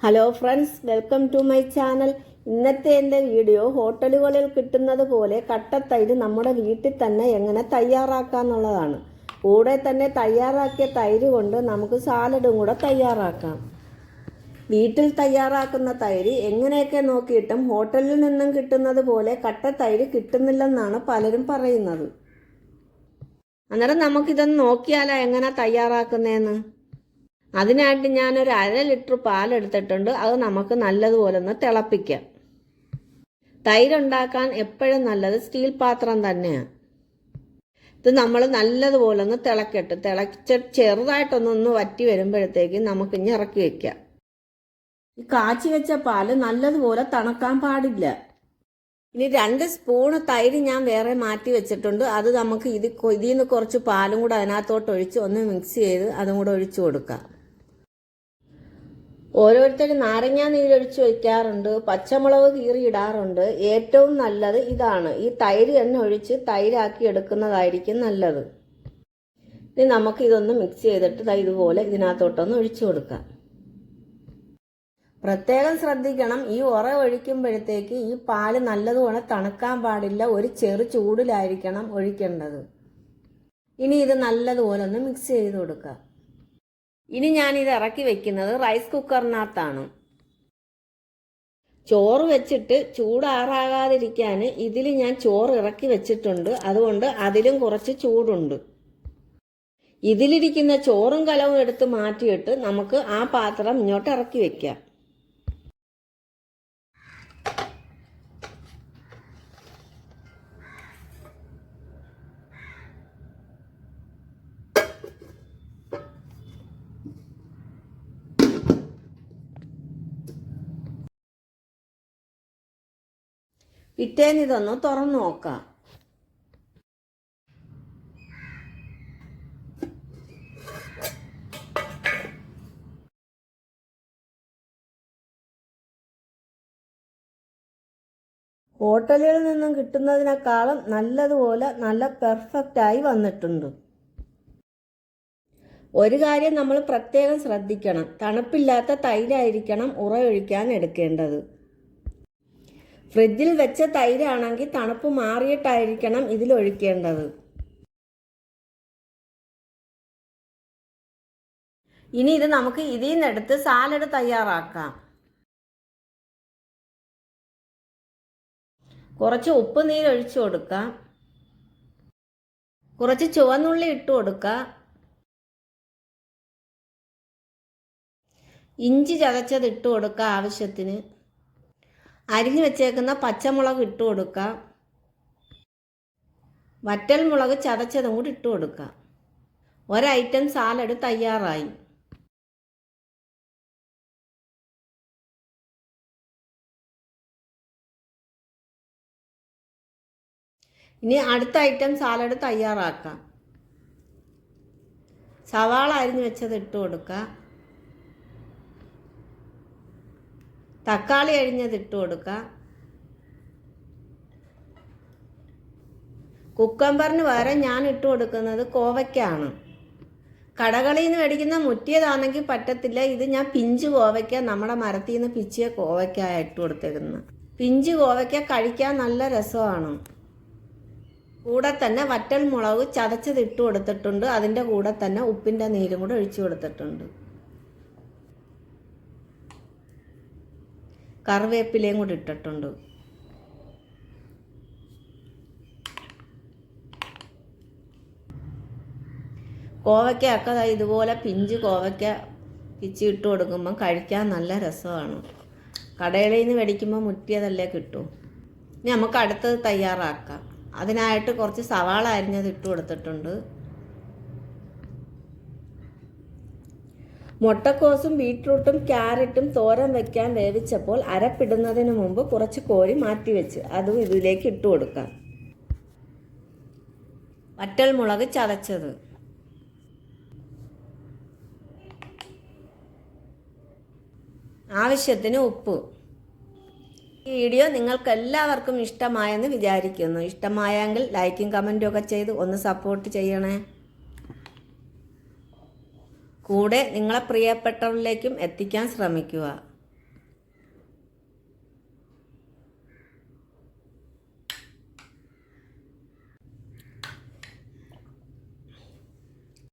Hello friends, welcome to my channel. ഇന്നത്തെ എൻ്റെ video ഹോട്ടലുകളിൽ കിട്ടുന്നത് പോലെ കട്ടത്തൈര് നമ്മുടെ വീട്ടിൽ തന്നെ എങ്ങനെ തയ്യാറാക്കാമെന്നുള്ളതാണ്. കൂടെ തന്നെ തയ്യാറാക്കിയ തൈര് കൊണ്ട് നമുക്ക് സാലഡും കൂടെ തയ്യാറാക്കാം. വീട്ടിൽ തയ്യാറാക്കുന്ന തൈര് എങ്ങനെയൊക്കെ നോക്കിയിട്ടും ഹോട്ടലിൽ നിന്നും കിട്ടുന്നത് പോലെ കട്ടത്തൈര് കിട്ടുന്നില്ലെന്നാണ് പലരും പറയുന്നത്. അന്നേരം നമുക്കിതൊന്ന് നോക്കിയാലോ എങ്ങനെ തയ്യാറാക്കുന്നതെന്ന്. അതിനായിട്ട് ഞാനൊരു 1/2 ലിറ്റർ പാലെടുത്തിട്ടുണ്ട്. അത് നമുക്ക് നല്ലതുപോലെ ഒന്ന് തിളപ്പിക്കാം. തൈരുണ്ടാക്കാൻ എപ്പോഴും നല്ലത് സ്റ്റീൽ പാത്രം തന്നെയാണ്. ഇത് നമ്മൾ നല്ലതുപോലെ ഒന്ന് തിളച്ച് ചെറുതായിട്ടൊന്നൊന്ന് വറ്റി വരുമ്പോഴത്തേക്ക് നമുക്കിഞ്ഞ് ഇറക്കി വെക്കാം. ഈ കാച്ചി വെച്ച പാല് നല്ലതുപോലെ തണുക്കാൻ പാടില്ല. ഇനി 2 സ്പൂണ് തൈര് ഞാൻ വേറെ മാറ്റി വെച്ചിട്ടുണ്ട്. അത് നമുക്ക് ഇതിൽ നിന്ന് കുറച്ച് പാലും കൂടെ അതിനകത്തോട്ട് ഒഴിച്ച് ഒന്ന് മിക്സ് ചെയ്ത് അതും കൂടെ ഒഴിച്ചു കൊടുക്കാം. ഓരോരുത്തരും നാരങ്ങാ നീരൊഴിച്ച് വയ്ക്കാറുണ്ട്, പച്ചമുളക് കീറിയിടാറുണ്ട്. ഏറ്റവും നല്ലത് ഇതാണ്. ഈ തൈര് തന്നെ ഒഴിച്ച് തൈരാക്കി എടുക്കുന്നതായിരിക്കും നല്ലത്. ഇനി നമുക്ക് ഇതൊന്ന് മിക്സ് ചെയ്തിട്ട് ഇതുപോലെ ഇതിനകത്തോട്ടൊന്ന് ഒഴിച്ചു കൊടുക്കാം. പ്രത്യേകം ശ്രദ്ധിക്കണം, ഈ ഉറ ഒഴിക്കുമ്പോഴത്തേക്ക് ഈ പാല് നല്ലതുപോലെ തണുക്കാൻ പാടില്ല. ഒരു ചെറു ചൂടിലായിരിക്കണം ഒഴിക്കേണ്ടത്. ഇനി ഇത് നല്ലതുപോലെ ഒന്ന് മിക്സ് ചെയ്ത് കൊടുക്കുക. ഇനി ഞാനിത് ഇറക്കി വെക്കുന്നത് റൈസ് കുക്കറിനകത്താണ്. ചോറ് വെച്ചിട്ട് ചൂടാറാകാതിരിക്കാൻ ഇതിൽ ഞാൻ ചോറ് ഇറക്കി വെച്ചിട്ടുണ്ട്. അതുകൊണ്ട് അതിലും കുറച്ച് ചൂടുണ്ട്. ഇതിലിരിക്കുന്ന ചോറും കലവും എടുത്ത് മാറ്റിയിട്ട് നമുക്ക് ആ പാത്രം ഇങ്ങോട്ട് ഇറക്കി വെക്കാം. പിറ്റേന്ന് ഇതൊന്ന് തുറന്നു നോക്കാം. ഹോട്ടലുകളിൽ നിന്നും കിട്ടുന്നതിനേക്കാളും നല്ലതുപോലെ നല്ല പെർഫെക്റ്റായി വന്നിട്ടുണ്ട്. ഒരു കാര്യം നമ്മൾ പ്രത്യേകം ശ്രദ്ധിക്കണം, തണുപ്പില്ലാത്ത തൈരായിരിക്കണം ഉറയൊഴിക്കാൻ എടുക്കേണ്ടത്. ഫ്രിഡ്ജിൽ വെച്ച തൈരാണെങ്കിൽ തണുപ്പ് മാറിയിട്ടായിരിക്കണം ഇതിലൊഴിക്കേണ്ടത്. ഇനി ഇത് നമുക്ക് ഇതിൽ നിന്നെടുത്ത് സാലഡ് തയ്യാറാക്കാം. കുറച്ച് ഉപ്പ് നീരൊഴിച്ചു കൊടുക്കാം. കുറച്ച് ചുവന്നുള്ളി ഇട്ട് കൊടുക്കുക. ഇഞ്ചി ചതച്ചത് ഇട്ട് കൊടുക്കുക ആവശ്യത്തിന്. അരിഞ്ഞു വെച്ചേക്കുന്ന പച്ചമുളക് ഇട്ട് കൊടുക്കുക. വറ്റൽ മുളക് ചതച്ചതും കൂടി ഇട്ട് കൊടുക്കുക. ഒരൈറ്റം സാലഡ് തയ്യാറായി. ഇനി അടുത്ത ഐറ്റം സാലഡ് തയ്യാറാക്കാം. സവാള അരിഞ്ഞു വെച്ചത് ഇട്ട് കൊടുക്കുക. തക്കാളി അരിഞ്ഞത് ഇട്ട് കൊടുക്കുക. കുക്കമ്പറിന് പകരം ഞാൻ ഇട്ട് കൊടുക്കുന്നത് കോവയ്ക്കാണ്. കടകളിൽ നിന്ന് മേടിക്കുന്ന മുറ്റിയതാണെങ്കിൽ പറ്റത്തില്ല. ഇത് ഞാൻ പിഞ്ച് കോവയ്ക്ക, നമ്മുടെ മരത്തിൽ നിന്ന് പിച്ചിയ കോവയ്ക്ക ഇട്ട് കൊടുത്തേക്കുന്നത്. പിഞ്ച് കോവയ്ക്ക കഴിക്കാൻ നല്ല രസമാണ്. കൂടെ തന്നെ വറ്റൽ മുളക് ചതച്ചത് ഇട്ട് കൊടുത്തിട്ടുണ്ട്. അതിൻ്റെ കൂടെ തന്നെ ഉപ്പിൻ്റെ നീരും കൂടെ ഒഴിച്ചു കൊടുത്തിട്ടുണ്ട്. കറിവേപ്പിലയും കൂടി ഇട്ടിട്ടുണ്ട്. കോവയ്ക്കൊക്കെ ഇതുപോലെ പിഞ്ച് കോവയ്ക്ക പിച്ചി ഇട്ട് കൊടുക്കുമ്പം കഴിക്കാൻ നല്ല രസമാണ്. കടകളിൽ നിന്ന് മേടിക്കുമ്പോൾ മുറ്റിയതല്ലേ കിട്ടും. ഇനി നമുക്ക് അടുത്തത് തയ്യാറാക്കാം. അതിനായിട്ട് കുറച്ച് സവാള അരിഞ്ഞത് ഇട്ട് കൊടുത്തിട്ടുണ്ട്. മുട്ടക്കോസും ബീട്രൂട്ടും ക്യാരറ്റും തോരൻ വയ്ക്കാൻ വേവിച്ചപ്പോൾ അരപ്പിടുന്നതിന് മുമ്പ് കുറച്ച് കോരി മാറ്റിവെച്ച് അതും ഇതിലേക്ക് ഇട്ട് കൊടുക്കാം. വറ്റൽ മുളക് ചതച്ചത്, ആവശ്യത്തിന് ഉപ്പ്. ഈ വീഡിയോ നിങ്ങൾക്ക് എല്ലാവർക്കും ഇഷ്ടമായെന്ന് വിചാരിക്കുന്നു. ഇഷ്ടമായെങ്കിൽ ലൈക്കും കമൻറ്റും ഒക്കെ ചെയ്ത് ഒന്ന് സപ്പോർട്ട് ചെയ്യണേ. കൂടെ നിങ്ങളെ പ്രിയപ്പെട്ടവരിലേക്കും എത്തിക്കാൻ ശ്രമിക്കുക.